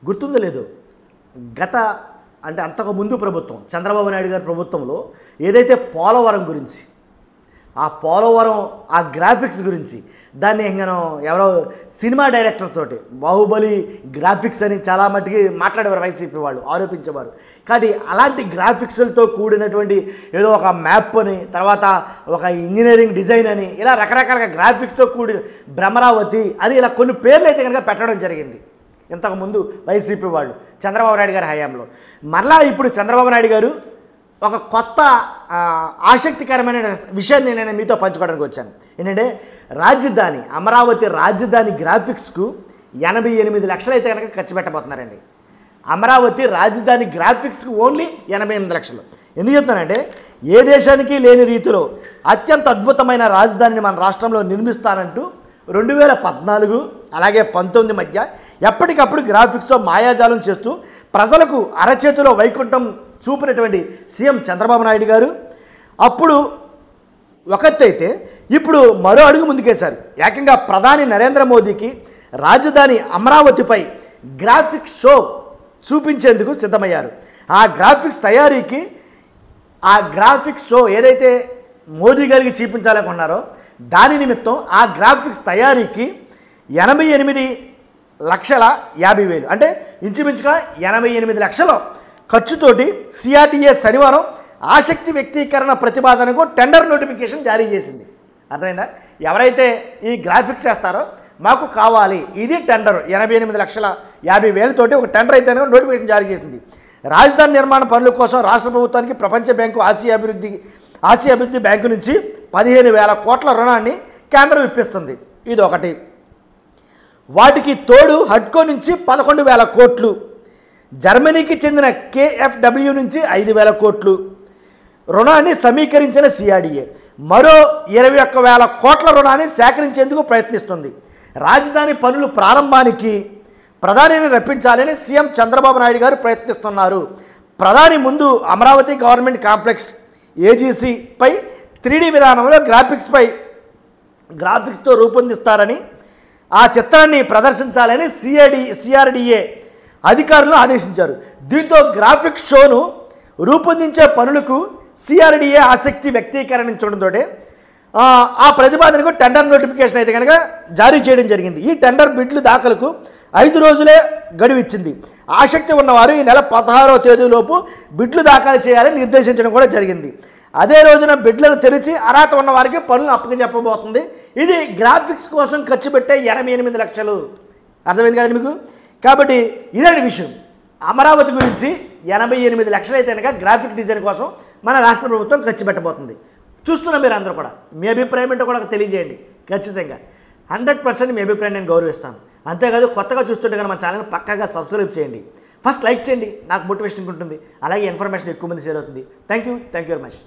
గుర్తుందో లేదో గత అంటే అంతకు ముందు ప్రభుత్వం చంద్రబాబు నాయుడు గారి ప్రభుత్వంలో ఏదైతే పోలవరం గురించి ఆ పోలవరం ఆ గ్రాఫిక్స్ గురించి దాన్ని ఇంకను ఎవరో సినిమా డైరెక్టర్ తోటి బాహుబలి గ్రాఫిక్స్ అని చాలా మట్టుకి మాట్లాడేవారు వైసీపీ వాళ్ళు ఆరోపించేవారు. కానీ అలాంటి గ్రాఫిక్స్లతో కూడినటువంటి ఏదో ఒక మ్యాప్ అని తర్వాత ఒక ఇంజనీరింగ్ డిజైన్ అని ఇలా రకరకాల గ్రాఫిక్స్తో కూడిన భ్రమరావతి అని ఇలా కొన్ని పేర్లు అయితే కనుక పెట్టడం జరిగింది ఇంతకుముందు వైసీపీ వాళ్ళు చంద్రబాబు నాయుడు గారి హయాంలో. మరలా ఇప్పుడు చంద్రబాబు నాయుడు గారు ఒక కొత్త ఆసక్తికరమైన విషయాన్ని నేను మీతో పంచుకోవడానికి వచ్చాను. ఏంటంటే రాజధాని అమరావతి రాజధాని గ్రాఫిక్స్కు 88 లక్షలు అయితే కనుక ఖర్చు పెట్టబోతున్నారండి. అమరావతి రాజధాని గ్రాఫిక్స్కి ఓన్లీ 88 లక్షలు. ఎందుకు చెప్తున్నానంటే ఏ దేశానికి లేని రీతిలో అత్యంత అద్భుతమైన రాజధానిని మన రాష్ట్రంలో నిర్మిస్తానంటూ 2014 అలాగే 19 మధ్య ఎప్పటికప్పుడు గ్రాఫిక్స్తో మాయాజాలం చేస్తూ ప్రజలకు అరచేతిలో వైకుంఠం చూపినటువంటి సీఎం చంద్రబాబు నాయుడు గారు అప్పుడు ఒకటైతే ఇప్పుడు మరో అడుగు ముందుకేశారు. ఏకంగా ప్రధాని నరేంద్ర మోదీకి రాజధాని అమరావతిపై గ్రాఫిక్స్ షో చూపించేందుకు సిద్ధమయ్యారు. ఆ గ్రాఫిక్స్ తయారీకి ఆ గ్రాఫిక్స్ షో ఏదైతే మోదీ గారికి చూపించాలనుకున్నారో దాని నిమిత్తం ఆ గ్రాఫిక్స్ తయారీకి 88,50,000 అంటే ఇంచుమించుగా 88 లక్షల ఖర్చుతోటి సిఆర్డీఏ శనివారం ఆసక్తి వ్యక్తీకరణ ప్రతిపాదనకు టెండర్ నోటిఫికేషన్ జారీ చేసింది. అర్థమైందా? ఎవరైతే ఈ గ్రాఫిక్స్ చేస్తారో మాకు కావాలి, ఇది టెండర్ 88,50,000 తోటి ఒక టెండర్ అయితే నోటిఫికేషన్ జారీ చేసింది. రాజధాని నిర్మాణ పనుల కోసం రాష్ట్ర ప్రభుత్వానికి ప్రపంచ బ్యాంకు ఆసియా అభివృద్ధి బ్యాంకు నుంచి 15,000 కోట్ల రుణాన్ని కేంద్రం ఇప్పిస్తుంది. ఇది ఒకటి. వాటికి తోడు హడ్కో నుంచి 11,000 కోట్లు, జర్మనీకి చెందిన కేఎఫ్డబ్ల్యూ నుంచి 5,000 కోట్లు రుణాన్ని సమీకరించిన సిఆర్డీఏ మరో 21,000 కోట్ల రుణాన్ని సేకరించేందుకు ప్రయత్నిస్తుంది. రాజధాని పనులు ప్రారంభానికి ప్రధానిని రప్పించాలని సీఎం చంద్రబాబు నాయుడు గారు ప్రయత్నిస్తున్నారు. ప్రధాని ముందు అమరావతి గవర్నమెంట్ కాంప్లెక్స్ ఏజీసీపై 3D విధానంలో గ్రాఫిక్స్తో రూపొందిస్తారని ఆ చిత్రాన్ని ప్రదర్శించాలని సిఆర్డీఏ అధికారులను ఆదేశించారు. దీంతో గ్రాఫిక్స్ షోను రూపొందించే పనులకు సిఆర్డీఏ ఆసక్తి వ్యక్తీకరించడంతో ఆ ప్రతిపాదనకు టెండర్ నోటిఫికేషన్ అయితే కనుక జారీ చేయడం జరిగింది. ఈ టెండర్ బిడ్లు దాఖలకు 5 రోజులే గడువు ఇచ్చింది. ఆసక్తి ఉన్నవారు ఈ నెల 16వ తేదీలోపు బిడ్లు దాఖలు చేయాలని నిర్దేశించడం కూడా జరిగింది. అదే రోజున బిడ్లను తెరిచి అర్హత ఉన్న వారికి పనులు అప్పచెప్పబోతుంది. ఇది గ్రాఫిక్స్ కోసం ఖర్చు పెట్టే 88 లక్షలు. అర్థమైంది కదా మీకు? కాబట్టి ఇదే విషయం. అమరావతి గురించి 88 లక్షలు అయితే కనుక గ్రాఫిక్ డిజైన్ కోసం మన రాష్ట్ర ప్రభుత్వం ఖర్చు పెట్టబోతుంది. చూస్తున్న మీరు అందరూ కూడా మీ అభిప్రాయం ఏంటో కూడా తెలియజేయండి. ఖచ్చితంగా 100% మీ అభిప్రాయం నేను గౌరవిస్తాను. అంతేకాదు కొత్తగా చూస్తుంటే కనుక మన ఛానల్ పక్కాగా సబ్స్క్రైబ్ చేయండి. ఫస్ట్ లైక్ చేయండి, నాకు మోటివేషన్ ఉంటుంది. అలాగే ఇన్ఫర్మేషన్ ఎక్కువ మంది షేర్ అవుతుంది. Thank you very much.